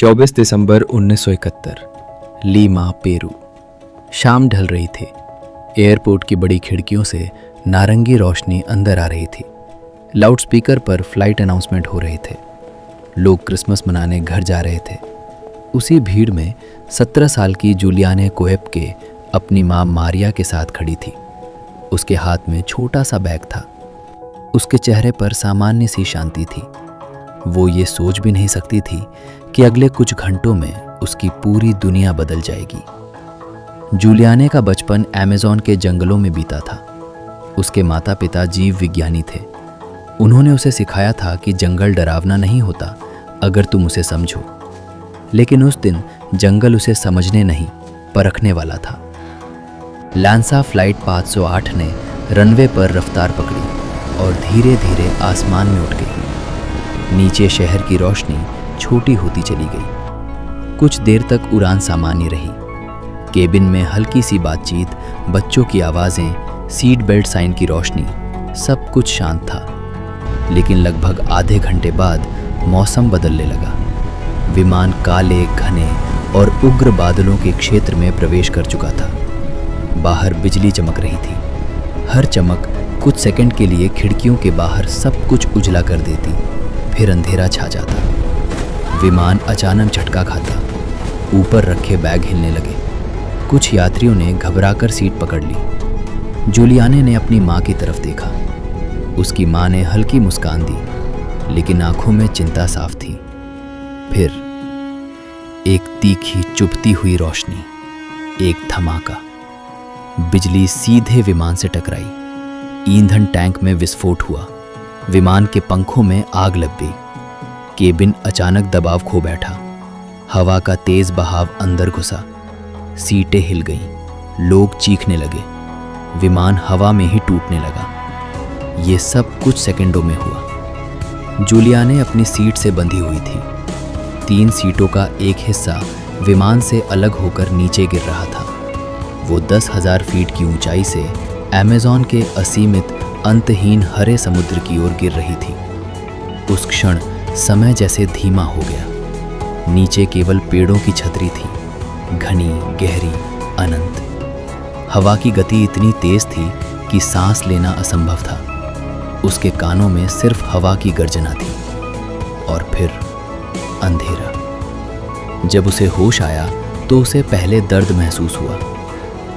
24 दिसंबर 1971, Lima, Peru. शाम ढल रही थी। एयरपोर्ट की बड़ी खिड़कियों से नारंगी रोशनी अंदर आ रही थी। लाउडस्पीकर पर फ्लाइट अनाउंसमेंट हो रहे थे। लोग क्रिसमस मनाने घर जा रहे थे। उसी भीड़ में 17 साल की जूलियाने कोएप्के अपनी मां मारिया के साथ खड़ी थी। उसके हाथ में छोटा सा बैग था। उसके चेहरे पर सामान्य सी शांति थी। वो ये सोच भी नहीं सकती थी कि अगले कुछ घंटों में उसकी पूरी दुनिया बदल जाएगी। जूलियाने का बचपन अमेज़न के जंगलों में बीता था। उसके माता पिता जीव विज्ञानी थे। उन्होंने उसे सिखाया था कि जंगल डरावना नहीं होता अगर तुम उसे समझो। लेकिन उस दिन जंगल उसे समझने नहीं, परखने वाला था। लैंसा फ्लाइट 508 ने रनवे पर रफ्तार पकड़ी और धीरे धीरे आसमान में उठ गई। नीचे शहर की रोशनी छोटी होती चली गई। कुछ देर तक उड़ान सामान्य रही। केबिन में हल्की सी बातचीत, बच्चों की आवाज़ें, सीट बेल्ट साइन की रोशनी, सब कुछ शांत था। लेकिन लगभग आधे घंटे बाद मौसम बदलने लगा। विमान काले, घने और उग्र बादलों के क्षेत्र में प्रवेश कर चुका था। बाहर बिजली चमक रही थी। हर चमक कुछ सेकंड के लिए खिड़कियों के बाहर सब कुछ उजला कर देती, फिर अंधेरा छा जाता। विमान अचानक झटका खाता। ऊपर रखे बैग हिलने लगे। कुछ यात्रियों ने घबराकर सीट पकड़ ली। जूलियाने ने अपनी माँ की तरफ देखा। उसकी माँ ने हल्की मुस्कान दी, लेकिन आंखों में चिंता साफ थी। फिर एक तीखी चुभती हुई रोशनी, एक धमाका। बिजली सीधे विमान से टकराई। ईंधन टैंक में विस्फोट हुआ। विमान के पंखों में आग लग गई। केबिन अचानक दबाव खो बैठा। हवा का तेज बहाव अंदर घुसा। सीटें हिल गईं। लोग चीखने लगे। विमान हवा में ही टूटने लगा। ये सब कुछ सेकंडों में हुआ। जूलियाने अपनी सीट से बंधी हुई थी। 3 सीटों का एक हिस्सा विमान से अलग होकर नीचे गिर रहा था। वो 10,000 फीट की ऊंचाई से अमेज़न के असीमित अंतहीन हरे समुद्र की ओर गिर रही थी। उस क्षण समय जैसे धीमा हो गया। नीचे केवल पेड़ों की छतरी थी, घनी, गहरी, अनंत। हवा की गति इतनी तेज थी कि सांस लेना असंभव था। उसके कानों में सिर्फ हवा की गर्जना थी। और फिर अंधेरा। जब उसे होश आया तो उसे पहले दर्द महसूस हुआ,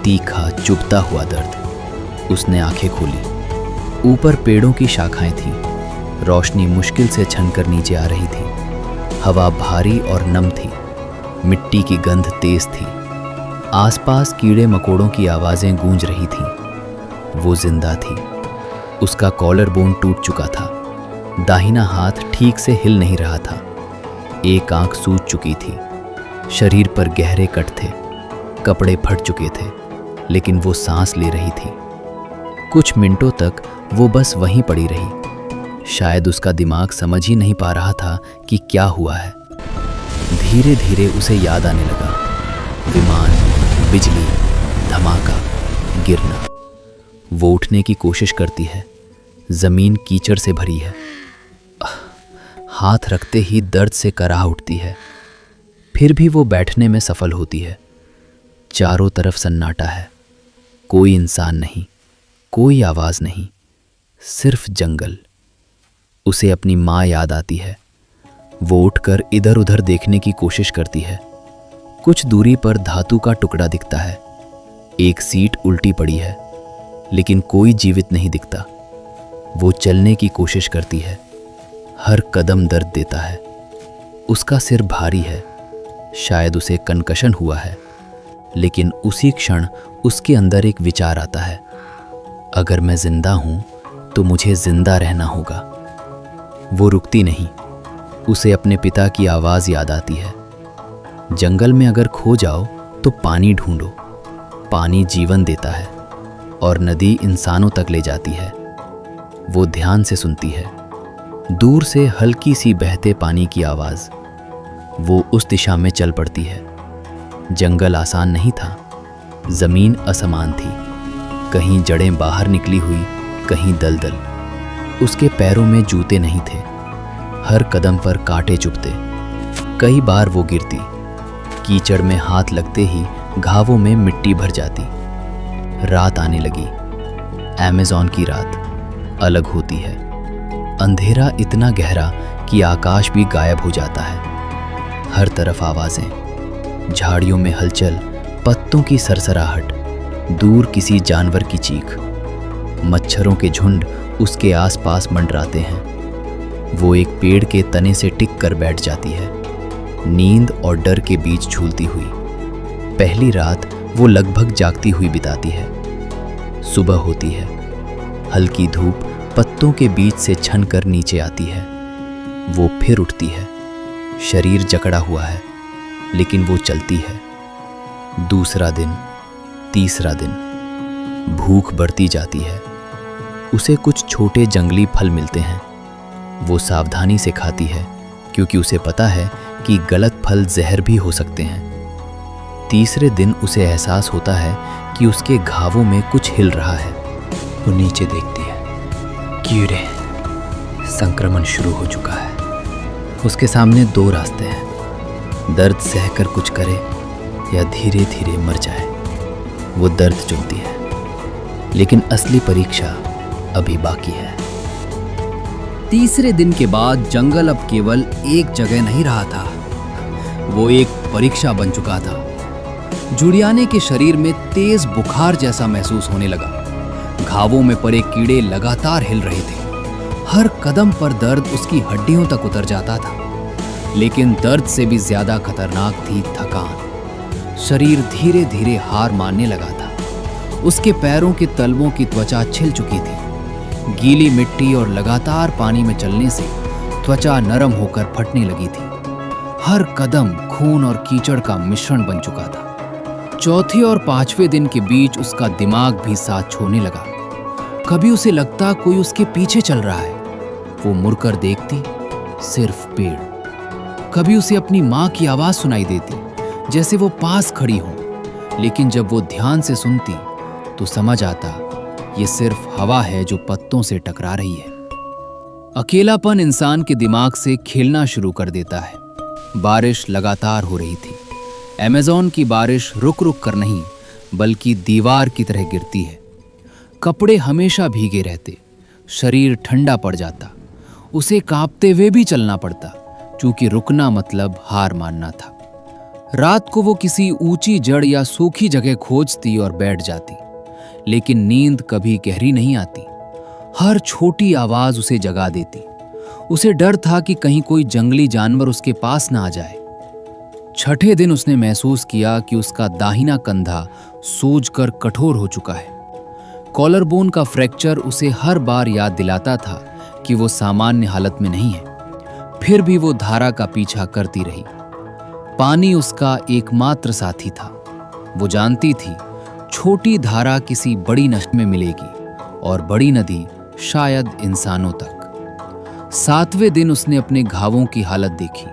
तीखा, चुभता हुआ दर्द। उसने आंखें खोली। ऊपर पेड़ों की शाखाएं थीं। रोशनी मुश्किल से छनकर नीचे आ रही थी। हवा भारी और नम थी। मिट्टी की गंध तेज थी। आसपास कीड़े मकोड़ों की आवाज़ें गूंज रही थीं। वो जिंदा थी। उसका कॉलर बोन टूट चुका था। दाहिना हाथ ठीक से हिल नहीं रहा था। एक आंख सूज चुकी थी। शरीर पर गहरे कट थे। कपड़े फट चुके थे, लेकिन वो सांस ले रही थी। कुछ मिनटों तक वो बस वहीं पड़ी रही। शायद उसका दिमाग समझ ही नहीं पा रहा था कि क्या हुआ है। धीरे धीरे उसे याद आने लगा। विमान, बिजली, धमाका, गिरना। वो उठने की कोशिश करती है। जमीन कीचड़ से भरी है। हाथ रखते ही दर्द से कराह उठती है। फिर भी वो बैठने में सफल होती है। चारों तरफ सन्नाटा है। कोई इंसान नहीं, कोई आवाज नहीं, सिर्फ जंगल। उसे अपनी माँ याद आती है। वो उठकर इधर उधर देखने की कोशिश करती है। कुछ दूरी पर धातु का टुकड़ा दिखता है। एक सीट उल्टी पड़ी है, लेकिन कोई जीवित नहीं दिखता। वो चलने की कोशिश करती है। हर कदम दर्द देता है। उसका सिर भारी है। शायद उसे कंकशन हुआ है। लेकिन उसी क्षण उसके अंदर एक विचार आता है, अगर मैं जिंदा हूं तो मुझे जिंदा रहना होगा। वो रुकती नहीं। उसे अपने पिता की आवाज़ याद आती है, जंगल में अगर खो जाओ तो पानी ढूंढो। पानी जीवन देता है और नदी इंसानों तक ले जाती है। वो ध्यान से सुनती है। दूर से हल्की सी बहते पानी की आवाज़। वो उस दिशा में चल पड़ती है। जंगल आसान नहीं था। जमीन असमान थी। कहीं जड़ें बाहर निकली हुई, कहीं दलदल। उसके पैरों में जूते नहीं थे। हर कदम पर कांटे चुभते। कई बार वो गिरती, कीचड़ में हाथ लगते ही घावों में मिट्टी भर जाती। रात आने लगी। अमेज़न की रात अलग होती है। अंधेरा इतना गहरा कि आकाश भी गायब हो जाता है। हर तरफ आवाजें, झाड़ियों में हलचल, पत्तों की सरसराहट, दूर किसी जानवर की चीख। मच्छरों के झुंड उसके आसपास मंडराते हैं। वो एक पेड़ के तने से टिक कर बैठ जाती है, नींद और डर के बीच झूलती हुई। पहली रात वो लगभग जागती हुई बिताती है। सुबह होती है। हल्की धूप पत्तों के बीच से छन कर नीचे आती है। वो फिर उठती है। शरीर जकड़ा हुआ है, लेकिन वो चलती है। दूसरा दिन, तीसरा दिन। भूख बढ़ती जाती है। उसे कुछ छोटे जंगली फल मिलते हैं। वो सावधानी से खाती है, क्योंकि उसे पता है कि गलत फल जहर भी हो सकते हैं। तीसरे दिन उसे एहसास होता है कि उसके घावों में कुछ हिल रहा है। वो नीचे देखती है। कीड़े, संक्रमण शुरू हो चुका है। उसके सामने दो रास्ते हैं, दर्द सहकर कुछ करे या धीरे धीरे मर जाए। वो दर्द चुनती है, लेकिन असली परीक्षा अभी बाकी है। तीसरे दिन के बाद जंगल अब केवल एक जगह नहीं रहा था, वो एक परीक्षा बन चुका था। जुड़ियाने के शरीर में तेज बुखार जैसा महसूस होने लगा। घावों में पड़े कीड़े लगातार हिल रहे थे। हर कदम पर दर्द उसकी हड्डियों तक उतर जाता था। लेकिन दर्द से भी ज्यादा खतरनाक थी थकान। शरीर धीरे धीरे हार मानने लगा था। उसके पैरों के तलवों की त्वचा छिल चुकी थी। गीली मिट्टी और लगातार पानी में चलने से त्वचा नरम होकर फटने लगी थी। हर कदम खून और कीचड़ का मिश्रण बन चुका था। चौथे और पांचवें दिन के बीच उसका दिमाग भी साथ छोड़ने लगा। कभी उसे लगता कोई उसके पीछे चल रहा है। वो मुड़कर देखती, सिर्फ पेड़। कभी उसे अपनी माँ की आवाज सुनाई देती, जैसे वो पास खड़ी हो। लेकिन जब वो ध्यान से सुनती तो समझ आता ये सिर्फ हवा है जो पत्तों से टकरा रही है। अकेलापन इंसान के दिमाग से खेलना शुरू कर देता है। बारिश लगातार हो रही थी। अमेज़न की बारिश रुक रुक कर नहीं, बल्कि दीवार की तरह गिरती है। कपड़े हमेशा भीगे रहते, शरीर ठंडा पड़ जाता। उसे कांपते हुए भी चलना पड़ता, क्योंकि रुकना मतलब हार मानना था। रात को वो किसी ऊंची जड़ या सूखी जगह खोजती और बैठ जाती, लेकिन नींद कभी गहरी नहीं आती। हर छोटी आवाज उसे जगा देती। उसे डर था कि कहीं कोई जंगली जानवर उसके पास ना आ जाए। छठे दिन उसने महसूस किया कि उसका दाहिना कंधा सूजकर कठोर हो चुका है। कॉलर बोन का फ्रैक्चर उसे हर बार याद दिलाता था कि वो सामान्य हालत में नहीं है। फिर भी वो धारा का पीछा करती रही। पानी उसका एकमात्र साथी था। वो जानती थी छोटी धारा किसी बड़ी नदी में मिलेगी और बड़ी नदी शायद इंसानों तक। सातवें दिन उसने अपने घावों की हालत देखी।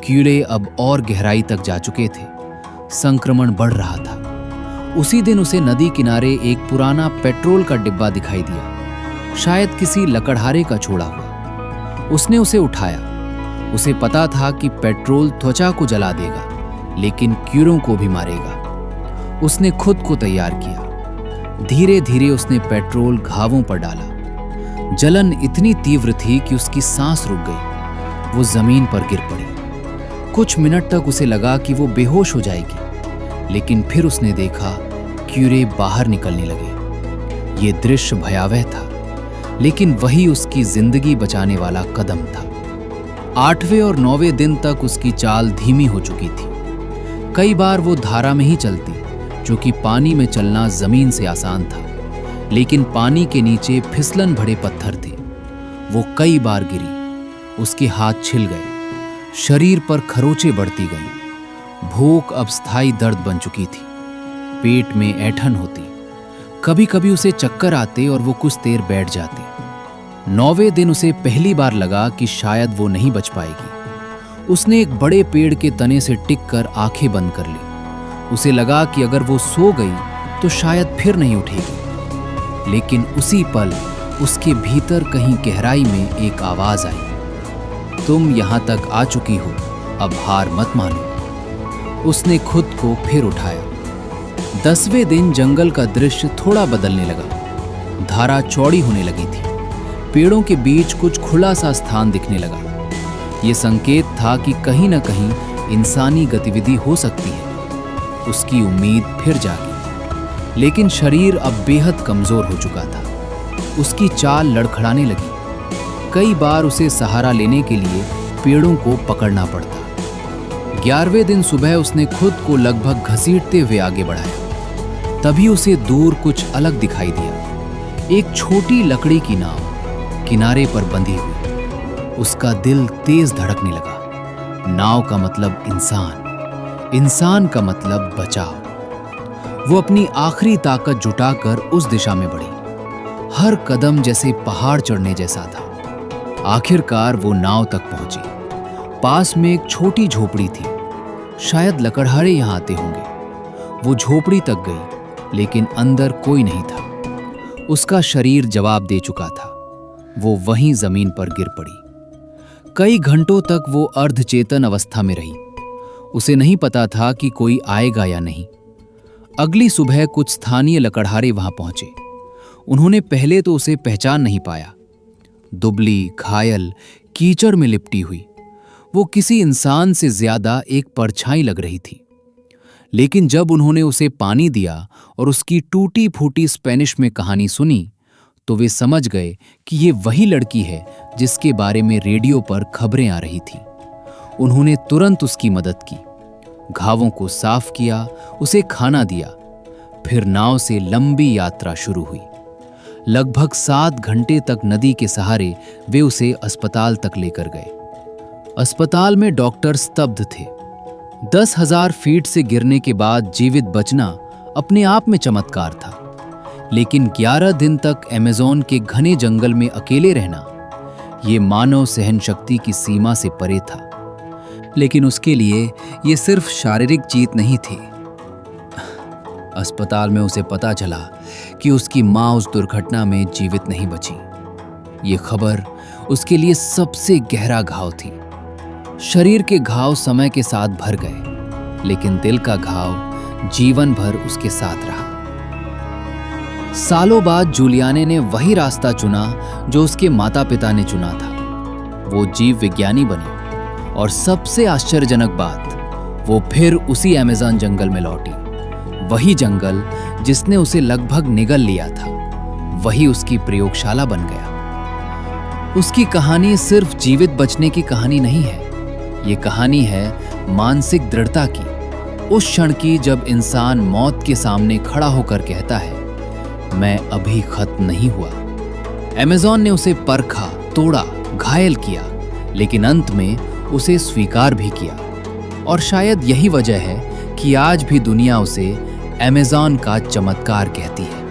कीड़े अब और गहराई तक जा चुके थे। संक्रमण बढ़ रहा था। उसी दिन उसे नदी किनारे एक पुराना पेट्रोल का डिब्बा दिखाई दिया, शायद किसी लकड़हारे का छोड़ा हुआ। उसने उसे उठाया। उसे पता था कि पेट्रोल त्वचा को जला देगा, लेकिन कीड़ों को भी मारेगा। उसने खुद को तैयार किया। धीरे धीरे उसने पेट्रोल घावों पर डाला। जलन इतनी तीव्र थी कि उसकी सांस रुक गई। वो जमीन पर गिर पड़ी। कुछ मिनट तक उसे लगा कि वो बेहोश हो जाएगी, लेकिन फिर उसने देखा कीड़े बाहर निकलने लगे। ये दृश्य भयावह था, लेकिन वही उसकी जिंदगी बचाने वाला कदम था। 8वें और 9वें दिन तक उसकी चाल धीमी हो चुकी थी। कई बार वो धारा में ही चलती, क्योंकि पानी में चलना जमीन से आसान था, लेकिन पानी के नीचे फिसलन भरे पत्थर थे। वो कई बार गिरी। उसके हाथ छिल गए। शरीर पर खरोंचें बढ़ती गईं। भूख अब स्थायी दर्द बन चुकी थी। पेट में ऐंठन होती। कभी कभी उसे चक्कर आते और वो कुछ देर बैठ जाती। 9वें दिन उसे पहली बार लगा कि शायद वो नहीं बच पाएगी। उसने एक बड़े पेड़ के तने से टिककर आंखें बंद कर ली। उसे लगा कि अगर वो सो गई तो शायद फिर नहीं उठेगी। लेकिन उसी पल उसके भीतर कहीं गहराई में एक आवाज आई, तुम यहां तक आ चुकी हो, अब हार मत मानो। उसने खुद को फिर उठाया। 10वें दिन जंगल का दृश्य थोड़ा बदलने लगा। धारा चौड़ी होने लगी थी। पेड़ों के बीच कुछ खुला सा स्थान दिखने लगा। यह संकेत था कि कहीं न कहीं इंसानी गतिविधि हो सकती है। उसकी उम्मीद फिर जागी, लेकिन शरीर अब बेहद कमजोर हो चुका था। उसकी चाल लड़खड़ाने लगी। कई बार उसे सहारा लेने के लिए पेड़ों को पकड़ना पड़ता। 11वें दिन सुबह उसने खुद को लगभग घसीटते हुए आगे बढ़ाया। तभी उसे दूर कुछ अलग दिखाई दिया। एक छोटी लकड़ी की नाव किनारे पर बंधी हुई। उसका दिल तेज धड़कने लगा। नाव का मतलब इंसान, इंसान का मतलब बचाव। वो अपनी आखिरी ताकत जुटाकर उस दिशा में बढ़ी। हर कदम जैसे पहाड़ चढ़ने जैसा था। आखिरकार वो नाव तक पहुंची। पास में एक छोटी झोपड़ी थी। शायद लकड़हारे यहां आते होंगे। वो झोपड़ी तक गई, लेकिन अंदर कोई नहीं था। उसका शरीर जवाब दे चुका था। वो वहीं जमीन पर गिर पड़ी। कई घंटों तक वो अर्धचेतन अवस्था में रही। उसे नहीं पता था कि कोई आएगा या नहीं। अगली सुबह कुछ स्थानीय लकड़हारे वहां पहुंचे। उन्होंने पहले तो उसे पहचान नहीं पाया। दुबली, घायल, कीचड़ में लिपटी हुई वो किसी इंसान से ज्यादा एक परछाई लग रही थी। लेकिन जब उन्होंने उसे पानी दिया और उसकी टूटी फूटी स्पेनिश में कहानी सुनी, तो वे समझ गए कि ये वही लड़की है जिसके बारे में रेडियो पर खबरें आ रही थी। उन्होंने तुरंत उसकी मदद की। घावों को साफ किया, उसे खाना दिया। फिर नाव से लंबी यात्रा शुरू हुई। लगभग 7 घंटे तक नदी के सहारे वे उसे अस्पताल तक लेकर गए। अस्पताल में डॉक्टर स्तब्ध थे। 10,000 फीट से गिरने के बाद जीवित बचना अपने आप में चमत्कार था, लेकिन 11 दिन तक अमेज़न के घने जंगल में अकेले रहना ये मानव सहन शक्ति की सीमा से परे था। लेकिन उसके लिए ये सिर्फ शारीरिक जीत नहीं थी। अस्पताल में उसे पता चला कि उसकी मां उस दुर्घटना में जीवित नहीं बची। ये खबर उसके लिए सबसे गहरा घाव थी। शरीर के घाव समय के साथ भर गए, लेकिन दिल का घाव जीवन भर उसके साथ रहा। सालों बाद जूलियाने ने वही रास्ता चुना जो उसके माता पिता ने चुना था। वो जीव विज्ञानी बनी और सबसे आश्चर्यजनक बात, वो फिर उसी अमेज़न जंगल में लौटी। वही जंगल जिसने उसे लगभग निगल लिया था, वही उसकी प्रयोगशाला बन गया। उसकी कहानी सिर्फ जीवित बचने की कहानी नहीं है। ये कहानी है मानसिक दृढ़ता की, उस क्षण की जब इंसान मौत के सामने खड़ा होकर कहता है, मैं अभी खत्म नहीं हुआ। अमेज़न ने उसे परखा, तोड़ा, घायल किया, लेकिन अंत में उसे स्वीकार भी किया। और शायद यही वजह है कि आज भी दुनिया उसे अमेज़न का चमत्कार कहती है।